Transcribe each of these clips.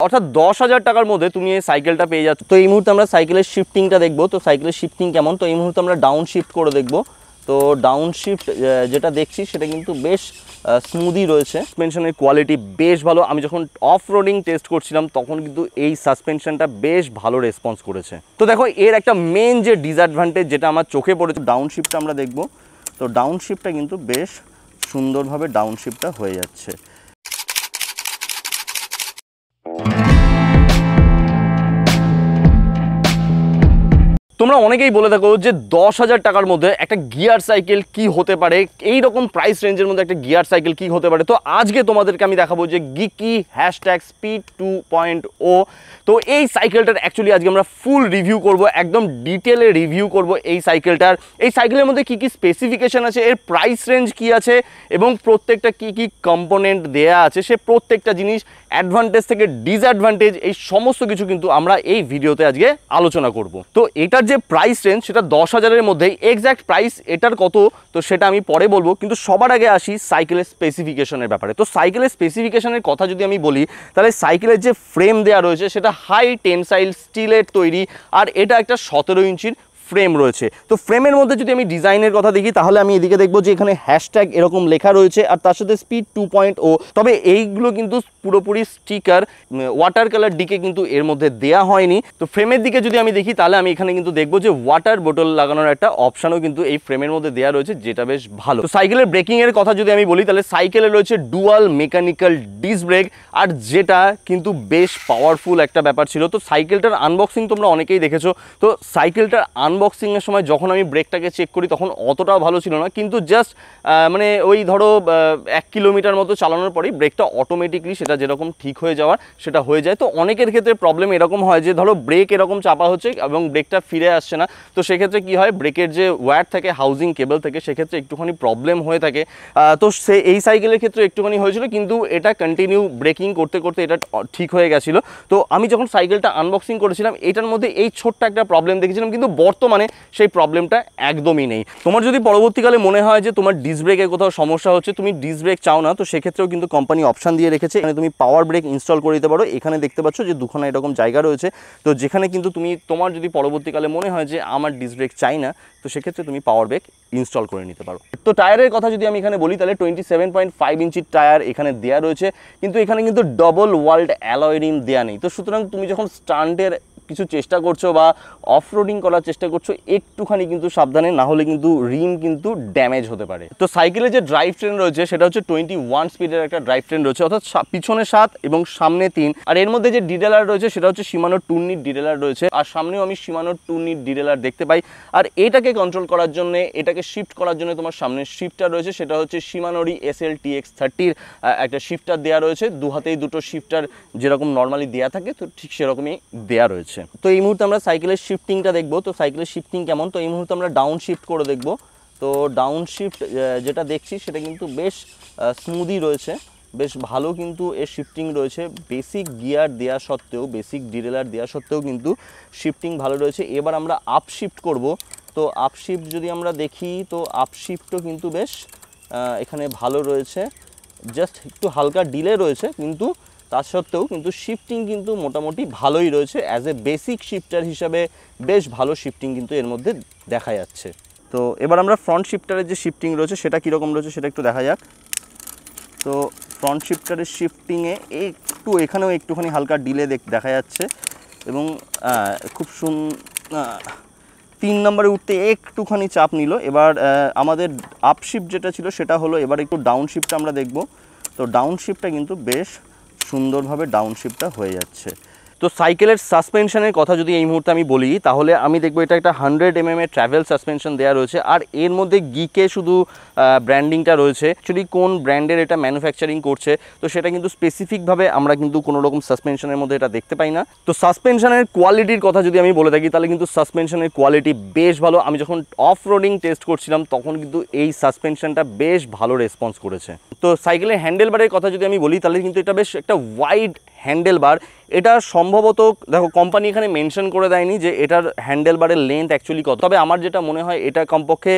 অর্থাৎ 10,000 টাকার মধ্যে তুমি এই সাইকেলটা পেয়ে যাচ্ছ। তো এই মুহূর্তে আমরা সাইকেলের শিফটিংটা দেখবো। তো সাইকেলের শিফটিং কেমন, তো এই মুহূর্তে আমরা ডাউন শিফট করে দেখবো। তো ডাউন শিফট যেটা দেখছি সেটা কিন্তু বেশ স্মুদি রয়েছে। সাসপেনশনের কোয়ালিটি বেশ ভালো। আমি যখন অফ রোডিং টেস্ট করছিলাম তখন কিন্তু এই সাসপেনশনটা বেশ ভালো রেসপন্স করেছে। তো দেখো এর একটা মেন যে ডিসঅ্যাডভান্টেজ যেটা আমার চোখে পড়েছে, ডাউন শিফটটা আমরা দেখবো। তো ডাউন শিফটটা কিন্তু বেশ সুন্দরভাবে ডাউন শিফটটা হয়ে যাচ্ছে। তোমরা অনেকেই বলে থাকো যে 10,000 টাকার মধ্যে একটা গিয়ার সাইকেল কি হতে পারে, এই রকম প্রাইস রেঞ্জের মধ্যে একটা গিয়ার সাইকেল কি হতে পারে। তো আজকে তোমাদেরকে আমি দেখাবো যে গিকি #speed 2.0। তো এই সাইকেলটার অ্যাকচুয়ালি আজকে আমরা ফুল রিভিউ করব, একদম ডিটেলে রিভিউ করব এই সাইকেলটার। এই সাইকেলের মধ্যে কি কি স্পেসিফিকেশন আছে, এর প্রাইস রেঞ্জ কি আছে এবং প্রত্যেকটা কি কি কম্পোনেন্ট দেয়া আছে, সে প্রত্যেকটা জিনিস অ্যাডভান্টেজ থেকে ডিসঅ্যাডভান্টেজ এই সমস্ত কিছু কিন্তু আমরা এই ভিডিওতে আজকে আলোচনা করব। তো এটার যে প্রাইস রেঞ্জ সেটা 10,000-এর মধ্যেই। এক্স্যাক্ট প্রাইস এটার কত তো সেটা আমি পরে বলবো, কিন্তু সবার আগে আসি সাইকেলের স্পেসিফিকেশনের ব্যাপারে। তো সাইকেলের স্পেসিফিকেশনের কথা যদি আমি বলি তাহলে সাইকেলের যে ফ্রেম দেওয়া রয়েছে সেটা হাই টেনসাইল স্টিলের তৈরি, আর এটা একটা 17 ইঞ্চির ফ্রেম রয়েছে। তো ফ্রেমের মধ্যে যদি আমি ডিজাইনের কথা দেখি তাহলে আমি এদিকে দেখবো যে এখানে হ্যাশট্যাগ এরকম লেখা রয়েছে, আর তার সাথে স্পিড 2.0। তবে এইগুলো কিন্তু পুরোপুরি স্টিকার, ওয়াটার কালার ডিকে কিন্তু এর মধ্যে দেয়া হয়নি। তো ফ্রেমের দিকে যদি আমি দেখি তাহলে আমি এখানে কিন্তু দেখবো যে ওয়াটার বোতল লাগানোর একটা অপশানও কিন্তু এই ফ্রেমের মধ্যে দেওয়া রয়েছে, যেটা বেশ ভালো। তো সাইকেলের ব্রেকিং এর কথা যদি আমি বলি তাহলে সাইকেলে রয়েছে ডুয়াল মেকানিক্যাল ডিস্ক ব্রেক, আর যেটা কিন্তু বেশ পাওয়ারফুল একটা ব্যাপার ছিল। তো সাইকেলটার আনবক্সিং তোমরা অনেকেই দেখেছো। তো সাইকেলটার আনবক্সিংয়ের সময় যখন আমি ব্রেকটাকে চেক করি তখন অতটাও ভালো ছিল না, কিন্তু জাস্ট মানে ওই ধরো 1 কিলোমিটার মতো চালানোর পরেই ব্রেকটা অটোমেটিকলি সেটা যেরকম ঠিক হয়ে যাওয়ার সেটা হয়ে যায়। তো অনেকের ক্ষেত্রে প্রবলেম এরকম হয় যে ধরো ব্রেক এরকম চাপা হচ্ছে এবং ব্রেকটা ফিরে আসছে না। তো সেক্ষেত্রে কি হয়, ব্রেকের যে ওয়্যার থাকে, হাউজিং কেবল থেকে, সেক্ষেত্রে একটুখানি প্রবলেম হয়ে থাকে। তো এই সাইকেলের ক্ষেত্রে একটুখানি হয়েছিল, কিন্তু এটা কন্টিনিউ ব্রেকিং করতে করতে এটা ঠিক হয়ে গেছিলো। তো আমি যখন সাইকেলটা আনবক্সিং করেছিলাম এটার মধ্যে এই ছোট্ট একটা প্রবলেম দেখেছিলাম, কিন্তু বর্তমানে সেই প্রবলেমটা একদমই নেই। তোমার যদি পরবর্তীকালে মনে হয় যে তোমার ডিস্ক ব্রেকে কোথাও সমস্যা হচ্ছে, তুমি ডিস্ক ব্রেক চাও না, তো সেক্ষেত্রেও কিন্তু কোম্পানি অপশান দিয়ে রেখেছে, এখানে তুমি পাওয়ার ব্রেক ইনস্টল করে দিতে পারো। এখানে দেখতে পাচ্ছ যে দুখানা এরকম জায়গা রয়েছে, তো যেখানে কিন্তু তোমার যদি পরবর্তীকালে মনে হয় যে আমার ডিস্ক ব্রেক চাই না, তো সেক্ষেত্রে তুমি পাওয়ার ব্রেক ইনস্টল করে নিতে পারো। তো টায়ারের কথা যদি আমি এখানে বলি তাহলে 27.5 ইঞ্চির টায়ার এখানে দেওয়া রয়েছে, কিন্তু এখানে কিন্তু ডবল ওয়ার্ল্ড অ্যালয় রিম দেওয়া নেই। তো সুতরাং তুমি যখন স্টান্টের কিছু চেষ্টা করছো বা অফ রোডিং করার চেষ্টা করছো একটুখানি কিন্তু সাবধানে, না হলে কিন্তু রিম কিন্তু ড্যামেজ হতে পারে। তো সাইকেলের যে ড্রাইভ ট্রেন রয়েছে সেটা হচ্ছে 21 স্পিডের একটা ড্রাইভ ট্রেন রয়েছে, অর্থাৎ পিছনে 7 এবং সামনে 3। আর এর মধ্যে যে ডিটেলার রয়েছে সেটা হচ্ছে শিমানোর 2 নিট ডিটেলার রয়েছে, আর সামনেও আমি শিমানোর 2 নিট ডিটেলার দেখতে পাই। আর এটাকে কন্ট্রোল করার জন্য, এটাকে শিফট করার জন্য তোমার সামনে শিফটার রয়েছে, সেটা হচ্ছে শিমানোরই SL-TX30 একটা শিফটার দেওয়া রয়েছে। দু হাতেই দুটো শিফটার যেরকম নর্মালি দেওয়া থাকে, তো ঠিক সেরকমই দেওয়া রয়েছে। তো এই মুহূর্তে আমরা সাইকেলের শিফটিংটা দেখবো। তো সাইকেলের শিফটিং কেমন, তো এই মুহূর্তে আমরা ডাউন শিফট করে দেখবো। তো ডাউন শিফট যেটা দেখছি সেটা কিন্তু বেশ স্মুদি রয়েছে, বেশ ভালো কিন্তু এর শিফটিং রয়েছে। বেসিক গিয়ার দেওয়া সত্ত্বেও, বেসিক ডিরেলার দেওয়া সত্ত্বেও কিন্তু শিফটিং ভালো রয়েছে। এবার আমরা আপ শিফট করবো। তো আপ শিফট যদি আমরা দেখি তো আপ শিফটও কিন্তু বেশ এখানে ভালো রয়েছে, জাস্ট একটু হালকা ডিলে রয়েছে, কিন্তু তা সত্ত্বেও কিন্তু শিফটিং কিন্তু মোটামুটি ভালোই রয়েছে। অ্যাজ এ বেসিক শিফটার হিসাবে বেশ ভালো শিফটিং কিন্তু এর মধ্যে দেখা যাচ্ছে। তো এবার আমরা ফ্রন্ট শিফটারের যে শিফটিং রয়েছে সেটা কীরকম রয়েছে সেটা একটু দেখা যাক। তো ফ্রন্ট শিফটারের শিফটিংয়ে একটু এখানেও একটুখানি হালকা ডিলে দেখা যাচ্ছে, এবং খুব 3 নম্বরে উঠতে একটুখানি চাপ নিল। এবার আমাদের আপ শিফট যেটা ছিল সেটা হলো, এবার একটু ডাউন শিফটটা আমরা দেখব। তো ডাউন শিফটটা কিন্তু বেশ সুন্দরভাবে ডাউন শিফটটা হয়ে যাচ্ছে। তো সাইকেলের সাসপেনশনের কথা যদি এই মুহূর্তে আমি বলি তাহলে আমি দেখবো এটা একটা 100 mm এর ট্রাভেল সাসপেনশন দেওয়া রয়েছে, আর এর মধ্যে গিকে শুধু ব্র্যান্ডিংটা রয়েছে। অ্যাকচুয়ালি কোন ব্র্যান্ডের এটা ম্যানুফ্যাকচারিং করছে তো সেটা কিন্তু স্পেসিফিকভাবে আমরা কিন্তু কোনো রকম সাসপেনশনের মধ্যে এটা দেখতে পাই না। তো সাসপেনশনের কোয়ালিটির কথা যদি আমি বলে থাকি তাহলে কিন্তু সাসপেনশনের কোয়ালিটি বেশ ভালো। আমি যখন অফ রোডিং টেস্ট করছিলাম তখন কিন্তু এই সাসপেনশনটা বেশ ভালো রেসপন্স করেছে। তো সাইকেলের হ্যান্ডেল বারের কথা যদি আমি বলি তাহলে কিন্তু এটা বেশ একটা ওয়াইড হ্যান্ডেল বার, এটা সম্ভবত দেখো কোম্পানি এখানে মেনশন করে দেয়নি যে এটার হ্যান্ডেল বারের লেন্থ অ্যাকচুয়ালি কত, তবে আমার যেটা মনে হয় এটা কমপক্ষে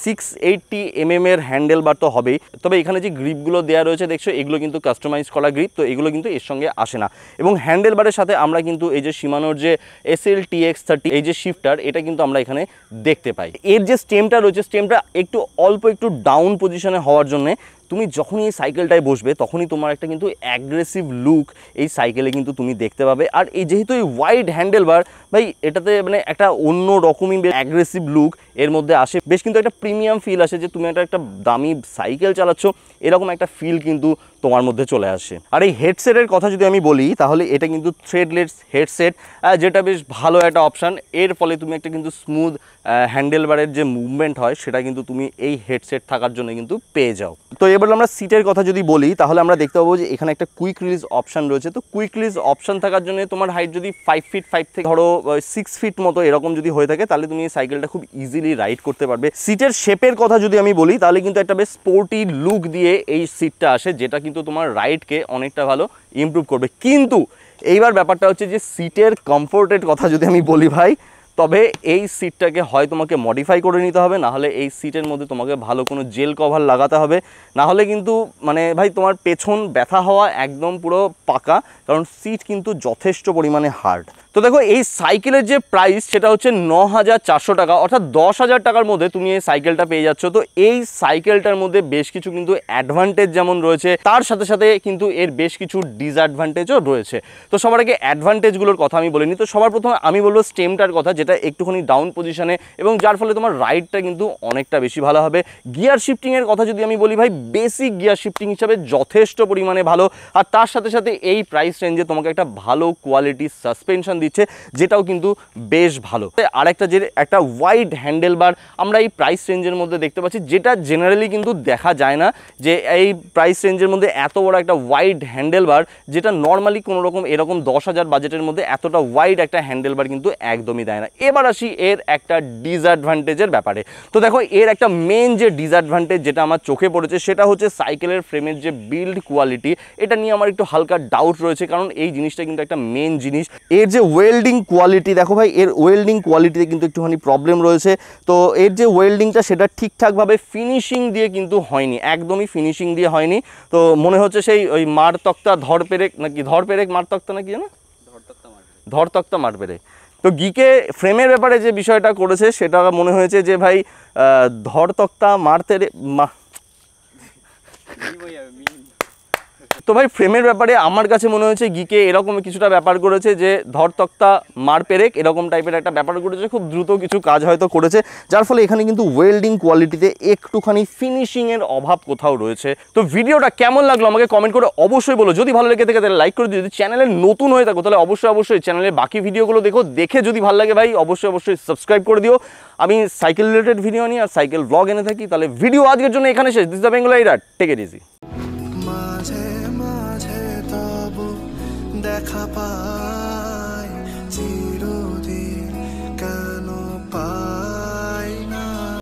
680 mm এর হ্যান্ডেল বার তো হবেই। তবে এখানে যে গ্রিপগুলো দেওয়া রয়েছে দেখছো, এগুলো কিন্তু কাস্টমাইজ করা গ্রিপ, তো এগুলো কিন্তু এর সঙ্গে আসে না। এবং হ্যান্ডেল বারের সাথে আমরা কিন্তু এই যে শিমানোর যে SL-TX30 এই যে শিফটার, এটা কিন্তু আমরা এখানে দেখতে পাই। এর যে স্টেমটা রয়েছে, স্টেমটা একটু অল্প একটু ডাউন পজিশনে হওয়ার জন্যে তুমি যখনই এই সাইকেলটায় বসবে তখনই তোমার একটা কিন্তু অ্যাগ্রেসিভ লুক এই সাইকেলে কিন্তু তুমি দেখতে পাবে। আর এই যেহেতু এই ওয়াইড হ্যান্ডেল বার ভাই, এটাতে মানে একটা অন্য রকমই অ্যাগ্রেসিভ লুক এর মধ্যে আসে, বেশ কিন্তু একটা প্রিমিয়াম ফিল আসে যে তুমি একটা দামি সাইকেল চালাচ্ছ, এরকম একটা ফিল কিন্তু তোমার মধ্যে চলে আসে। আর এই হেডসেটের কথা যদি আমি বলি, তাহলে এটা কিন্তু থ্রেডলেস হেডসেট, যেটা বেশ ভালো একটা অপশান। এর ফলে তুমি একটা কিন্তু স্মুথ হ্যান্ডেল বারের যে মুভমেন্ট হয় সেটা কিন্তু তুমি এই হেডসেট থাকার জন্য কিন্তু পেয়ে যাও। তো এবার আমরা সিটের কথা যদি বলি, তাহলে আমরা দেখতে পাবো যে এখানে একটা কুইক রিলিজ অপশান রয়েছে। তো কুইক রিলিজ অপশান থাকার জন্য তোমার হাইট যদি 5 ফিট 5 থেকে ধরো 6 ফিট মতো এরকম যদি হয়ে থাকে, তাহলে তুমি এই সাইকেলটা খুব ইজিলি রাইড করতে পারবে। সিটের শেপের কথা যদি আমি বলি, তাহলে কিন্তু একটা বেশ স্পোর্টি লুক দিয়ে এই সিটটা আসে, যেটা কিন্তু তোমার রাইডকে অনেকটা ভালো ইমপ্রুভ করবে। কিন্তু এইবার ব্যাপারটা হচ্ছে যে সিটের কমফোর্টের কথা যদি আমি বলি ভাই, তবে এই সিটটাকে হয় তোমাকে মডিফাই করে নিতে হবে, না হলে এই সিটের মধ্যে তোমাকে ভালো কোনো জেল কভার লাগাতে হবে, না হলে কিন্তু মানে ভাই তোমার পেছন ব্যথা হওয়া একদম পুরো পাকা, কারণ সিট কিন্তু যথেষ্ট পরিমাণে হার্ড। তো দেখো এই সাইকেলের যে প্রাইস সেটা হচ্ছে 9,400 টাকা, অর্থাৎ 10,000 টাকার মধ্যে তুমি এই সাইকেলটা পেয়ে যাচ্ছ। তো এই সাইকেলটার মধ্যে বেশ কিছু কিন্তু অ্যাডভান্টেজ যেমন রয়েছে, তার সাথে সাথে কিন্তু এর বেশ কিছু ডিসঅ্যাডভান্টেজও রয়েছে। তো সবার আগে অ্যাডভান্টেজগুলোর কথা আমি বলিনি। তো সবার প্রথমে আমি বলবো স্টেমটার কথা, যেটা একটুখানি ডাউন পজিশনে এবং যার ফলে তোমার রাইডটা কিন্তু অনেকটা বেশি ভালো হবে। গিয়ার শিফটিংয়ের কথা যদি আমি বলি ভাই, বেসিক গিয়ার শিফটিং হিসাবে যথেষ্ট পরিমাণে ভালো, আর তার সাথে সাথে এই প্রাইস রেঞ্জে তোমাকে একটা ভালো কোয়ালিটি সাসপেনশন দিচ্ছে, যেটাও কিন্তু বেশ ভালো। আরেকটা যে একটা ওয়াইড হ্যান্ডেল বার আমরা এই প্রাইস রেঞ্জের মধ্যে দেখতে পাচ্ছি, যেটা জেনারেলি কিন্তু দেখা যায় না, যে এই প্রাইস রেঞ্জের মধ্যে এত বড় একটা ওয়াইড হ্যান্ডেল বার, যেটা নর্মালি কোনো রকম এরকম 10,000 বাজেটের মধ্যে এতটা ওয়াইড একটা হ্যান্ডেল বার কিন্তু একদমই দেয় না। এবার আসি এর একটা ডিসঅ্যাডভান্টেজের ব্যাপারে। তো দেখো এর একটা মেন যে ডিসঅ্যাডভান্টেজ যেটা আমার চোখে পড়েছে, সেটা হচ্ছে সাইকেলের ফ্রেমের যে বিল্ড কোয়ালিটি, এটা নিয়ে আমার একটু হালকা ডাউট রয়েছে, কারণ এই জিনিসটা কিন্তু একটা মেন জিনিস। এর যে ওয়েল্ডিং কোয়ালিটি দেখো ভাই, এর ওয়েল্ডিং কোয়ালিটিতে কিন্তু একটুখানি প্রবলেম রয়েছে। তো এর যে ওয়েল্ডিংটা সেটা ঠিকঠাকভাবে ফিনিশিং দিয়ে কিন্তু হয়নি, একদমই ফিনিশিং দিয়ে হয়নি। তো মনে হচ্ছে সেই ওই মার তক্তা ধর পেরেক নাকি ধর পেরেক মার তক্তা নাকি জানো, ধর তক্তা মার পেরেক। তো গিকে ফ্রেমের ব্যাপারে যে বিষয়টা করেছে সেটা মনে হয়েছে যে ভাই ধর তক্তা মারতে তো ভাই ফ্রেমের ব্যাপারে আমার কাছে মনে হয়েছে গিকে এরকম কিছুটা ব্যাপার করেছে, যে ধর তক্তা মার পেরেক এরকম টাইপের একটা ব্যাপার করেছে, খুব দ্রুত কিছু কাজ হয়তো করেছে, যার ফলে এখানে কিন্তু ওয়েল্ডিং কোয়ালিটিতে একটুখানি ফিনিশিংয়ের অভাব কোথাও রয়েছে। তো ভিডিওটা কেমন লাগলো আমাকে কমেন্ট করে অবশ্যই বলো। যদি ভালো লেগে থাকে তাহলে লাইক করে দিও, যদি চ্যানেলে নতুন হয়ে থাকো তাহলে অবশ্যই চ্যানেলের বাকি ভিডিওগুলো দেখে যদি ভালো লাগে ভাই অবশ্যই সাবস্ক্রাইব করে দিও। আমি সাইকেল রিলেটেড ভিডিও নিয়ে আর সাইকেল ব্লগ এনে থাকি। তাহলে ভিডিও আজকের জন্য এখানে শেষ। This the Bengali rider, take it easy. দেখা পা